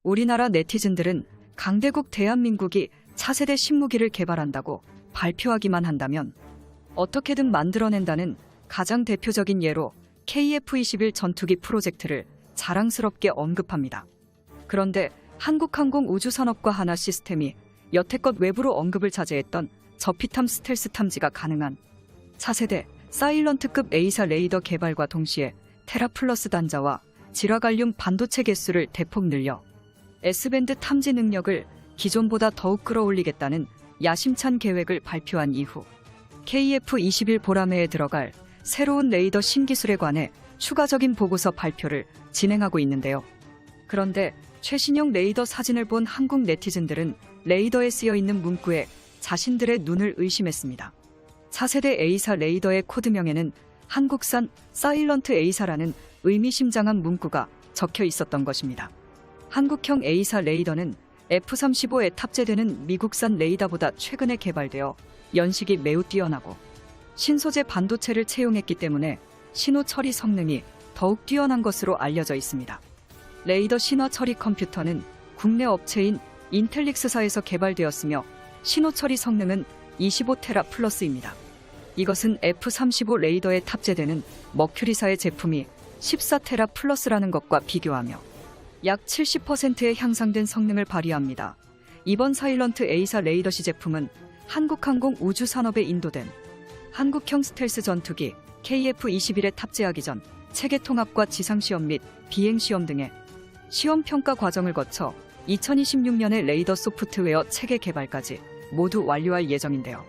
우리나라 네티즌들은 강대국 대한민국이 차세대 신무기를 개발한다고 발표하기만 한다면 어떻게든 만들어낸다는 가장 대표적인 예로 KF-21 전투기 프로젝트를 자랑스럽게 언급합니다. 그런데 한국항공우주산업과 하나시스템이 여태껏 외부로 언급을 자제했던 저피탐 스텔스 탐지가 가능한 차세대 사일런트급 A사 레이더 개발과 동시에 테라플러스 단자와 지라갈륨 반도체 개수를 대폭 늘려 S밴드 탐지 능력을 기존보다 더욱 끌어올리겠다는 야심찬 계획을 발표한 이후 KF-21 보라매에 들어갈 새로운 레이더 신기술에 관해 추가적인 보고서 발표를 진행하고 있는데요. 그런데 최신형 레이더 사진을 본 한국 네티즌들은 레이더에 쓰여있는 문구에 자신들의 눈을 의심했습니다. 차세대 A사 레이더의 코드명에는 한국산 사일런트 A사라는 의미심장한 문구가 적혀 있었던 것입니다. 한국형 A사 레이더는 F-35에 탑재되는 미국산 레이더보다 최근에 개발되어 연식이 매우 뛰어나고 신소재 반도체를 채용했기 때문에 신호 처리 성능이 더욱 뛰어난 것으로 알려져 있습니다. 레이더 신화 처리 컴퓨터는 국내 업체인 인텔릭스사에서 개발되었으며 신호 처리 성능은 25테라 플러스입니다. 이것은 F-35 레이더에 탑재되는 머큐리사의 제품이 14테라 플러스라는 것과 비교하며 약 70%의 향상된 성능을 발휘합니다. 이번 사일런트 A사 레이더시 제품은 한국항공우주산업에 인도된 한국형 스텔스 전투기 KF-21에 탑재하기 전 체계 통합과 지상시험 및 비행시험 등의 시험평가 과정을 거쳐 2026년에 레이더 소프트웨어 체계 개발까지 모두 완료할 예정인데요.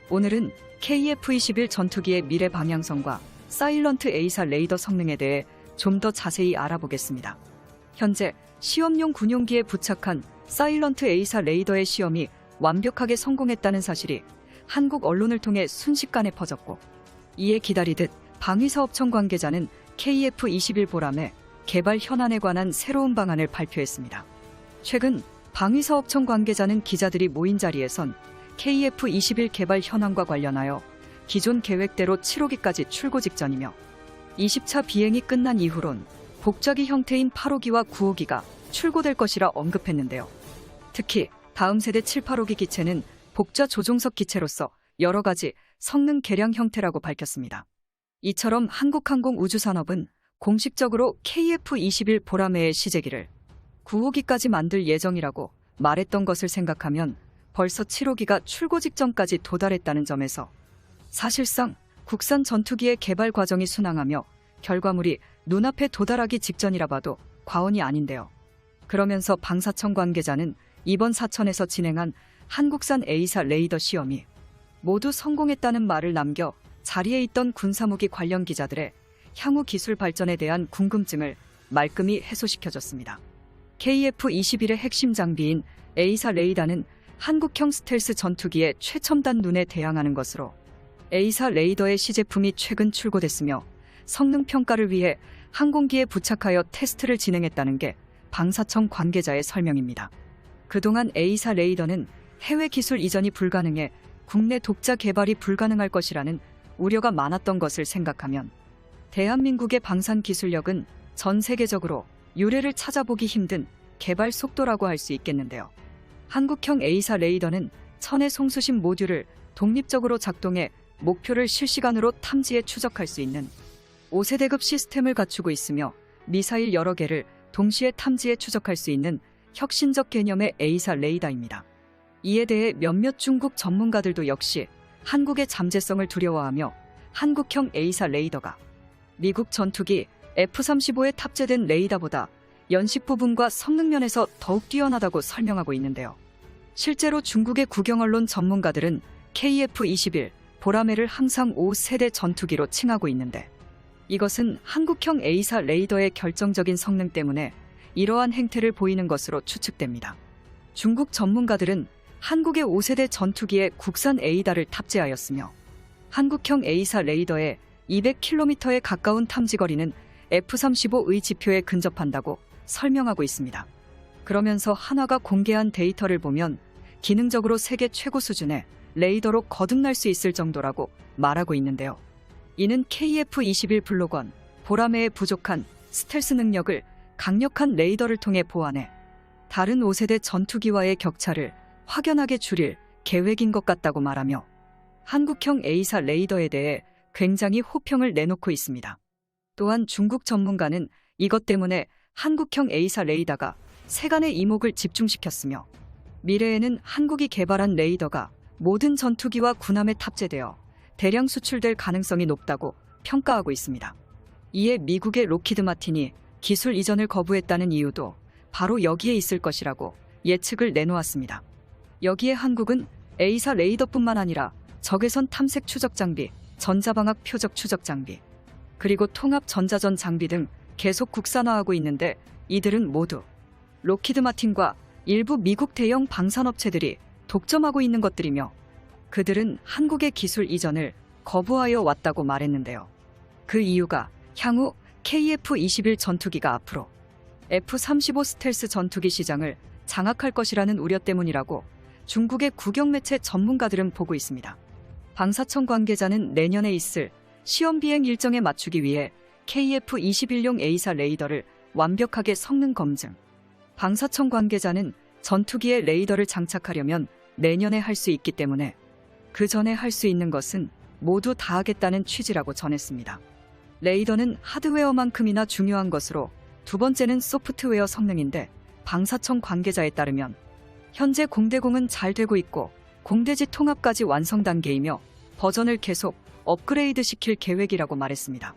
오늘은 KF-21 전투기의 미래 방향성과 사일런트 A사 레이더 성능에 대해 좀 더 자세히 알아보겠습니다. 현재 시험용 군용기에 부착한 사일런트 A사 레이더의 시험이 완벽하게 성공했다는 사실이 한국 언론을 통해 순식간에 퍼졌고, 이에 기다리듯 방위사업청 관계자는 KF-21 보라매 개발 현안에 관한 새로운 방안을 발표했습니다. 최근 방위사업청 관계자는 기자들이 모인 자리에선 KF-21 개발 현황과 관련하여 기존 계획대로 7호기까지 출고 직전이며 20차 비행이 끝난 이후론 복좌기 형태인 8호기와 9호기가 출고될 것이라 언급했는데요. 특히 다음 세대 7, 8호기 기체는 복좌 조종석 기체로서 여러 가지 성능 개량 형태라고 밝혔습니다. 이처럼 한국항공우주산업은 공식적으로 KF-21 보라매의 시제기를 9호기까지 만들 예정이라고 말했던 것을 생각하면 벌써 7호기가 출고 직전까지 도달했다는 점에서 사실상 국산 전투기의 개발 과정이 순항하며 결과물이 눈앞에 도달하기 직전이라 봐도 과언이 아닌데요. 그러면서 방사청 관계자는 이번 사천에서 진행한 한국산 A사 레이더 시험이 모두 성공했다는 말을 남겨 자리에 있던 군사무기 관련 기자들의 향후 기술 발전에 대한 궁금증을 말끔히 해소시켜줬습니다. KF-21의 핵심 장비인 A사 레이더는 한국형 스텔스 전투기의 최첨단 눈에 대항하는 것으로 A사 레이더의 시제품이 최근 출고됐으며 성능 평가를 위해 항공기에 부착하여 테스트를 진행했다는 게 방사청 관계자의 설명입니다. 그동안 A사 레이더는 해외 기술 이전이 불가능해 국내 독자 개발이 불가능할 것이라는 우려가 많았던 것을 생각하면 대한민국의 방산 기술력은 전 세계적으로 유례를 찾아보기 힘든 개발 속도라고 할 수 있겠는데요. 한국형 A사 레이더는 천의 송수신 모듈을 독립적으로 작동해 목표를 실시간으로 탐지해 추적할 수 있는 5세대급 시스템을 갖추고 있으며 미사일 여러 개를 동시에 탐지해 추적할 수 있는 혁신적 개념의 A사 레이더입니다. 이에 대해 몇몇 중국 전문가들도 역시 한국의 잠재성을 두려워하며 한국형 A사 레이더가 미국 전투기 F-35에 탑재된 레이더보다 연식 부분과 성능 면에서 더욱 뛰어나다고 설명하고 있는데요. 실제로 중국의 국영언론 전문가들은 KF-21 보라매를 항상 5세대 전투기로 칭하고 있는데, 이것은 한국형 A사 레이더의 결정적인 성능 때문에 이러한 행태를 보이는 것으로 추측됩니다. 중국 전문가들은 한국의 5세대 전투기에 국산 A다를 탑재하였으며 한국형 A사 레이더의 200km에 가까운 탐지거리는 F-35의 지표에 근접한다고 설명하고 있습니다. 그러면서 한화가 공개한 데이터를 보면 기능적으로 세계 최고 수준의 레이더로 거듭날 수 있을 정도라고 말하고 있는데요. 이는 KF-21 블록1 보라매의 부족한 스텔스 능력을 강력한 레이더를 통해 보완해 다른 5세대 전투기와의 격차를 확연하게 줄일 계획인 것 같다고 말하며 한국형 A사 레이더에 대해 굉장히 호평을 내놓고 있습니다. 또한 중국 전문가는 이것 때문에 한국형 A사 레이더가 세간의 이목을 집중시켰으며 미래에는 한국이 개발한 레이더가 모든 전투기와 군함에 탑재되어 대량 수출될 가능성이 높다고 평가하고 있습니다. 이에 미국의 록히드 마틴이 기술 이전을 거부했다는 이유도 바로 여기에 있을 것이라고 예측을 내놓았습니다. 여기에 한국은 A사 레이더뿐만 아니라 적외선 탐색 추적 장비, 전자방학 표적 추적 장비, 그리고 통합 전자전 장비 등 계속 국산화하고 있는데 이들은 모두 록히드 마틴과 일부 미국 대형 방산업체들이 독점하고 있는 것들이며 그들은 한국의 기술 이전을 거부하여 왔다고 말했는데요. 그 이유가 향후 KF-21 전투기가 앞으로 F-35 스텔스 전투기 시장을 장악할 것이라는 우려 때문이라고 중국의 국영매체 전문가들은 보고 있습니다. 방사청 관계자는 내년에 있을 시험 비행 일정에 맞추기 위해 KF-21용 A사 레이더를 완벽하게 성능 검증. 방사청 관계자는 전투기에 레이더를 장착하려면 내년에 할 수 있기 때문에 그 전에 할 수 있는 것은 모두 다 하겠다는 취지라고 전했습니다. 레이더는 하드웨어만큼이나 중요한 것으로 두 번째는 소프트웨어 성능인데 방사청 관계자에 따르면 현재 공대공은 잘 되고 있고 공대지 통합까지 완성 단계이며 버전을 계속 업그레이드 시킬 계획이라고 말했습니다.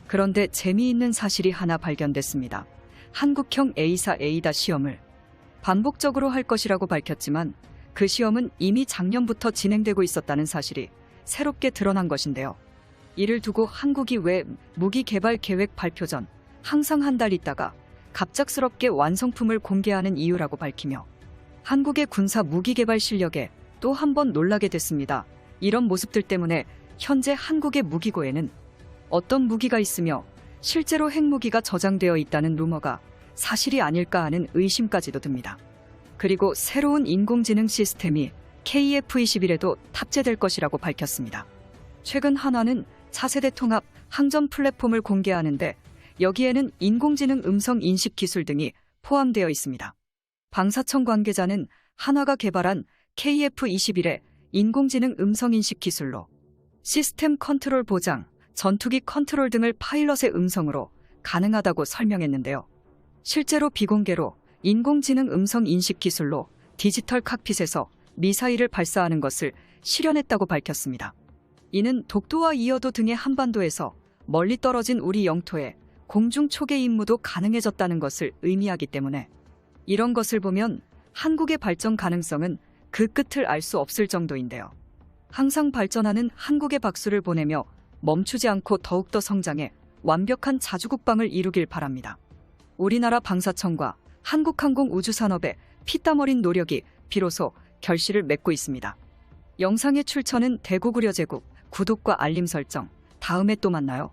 그런데 재미있는 사실이 하나 발견됐습니다. 한국형 A사 A다 시험을 반복적으로 할 것이라고 밝혔지만 그 시험은 이미 작년부터 진행되고 있었다는 사실이 새롭게 드러난 것인데요. 이를 두고 한국이 왜 무기 개발 계획 발표 전 항상 한 달 있다가 갑작스럽게 완성품을 공개하는 이유라고 밝히며 한국의 군사 무기 개발 실력에 또 한 번 놀라게 됐습니다. 이런 모습들 때문에 현재 한국의 무기고에는 어떤 무기가 있으며 실제로 핵무기가 저장되어 있다는 루머가 사실이 아닐까 하는 의심까지도 듭니다. 그리고 새로운 인공지능 시스템이 KF-21에도 탑재될 것이라고 밝혔습니다. 최근 한화는 차세대 통합 항전 플랫폼을 공개하는데 여기에는 인공지능 음성 인식 기술 등이 포함되어 있습니다. 방사청 관계자는 한화가 개발한 KF-21의 인공지능 음성 인식 기술로 시스템 컨트롤 보장, 전투기 컨트롤 등을 파일럿의 음성으로 가능하다고 설명했는데요. 실제로 비공개로 인공지능 음성 인식 기술로 디지털 칵핏에서 미사일을 발사하는 것을 실현했다고 밝혔습니다. 이는 독도와 이어도 등의 한반도에서 멀리 떨어진 우리 영토에 공중 초계 임무도 가능해졌다는 것을 의미하기 때문에 이런 것을 보면 한국의 발전 가능성은 그 끝을 알 수 없을 정도인데요. 항상 발전하는 한국의 박수를 보내며 멈추지 않고 더욱더 성장해 완벽한 자주국방을 이루길 바랍니다. 우리나라 방사청과 한국항공우주산업의 피땀 어린 노력이 비로소 결실을 맺고 있습니다. 영상의 출처는 대구구려제국, 구독과 알림 설정, 다음에 또 만나요.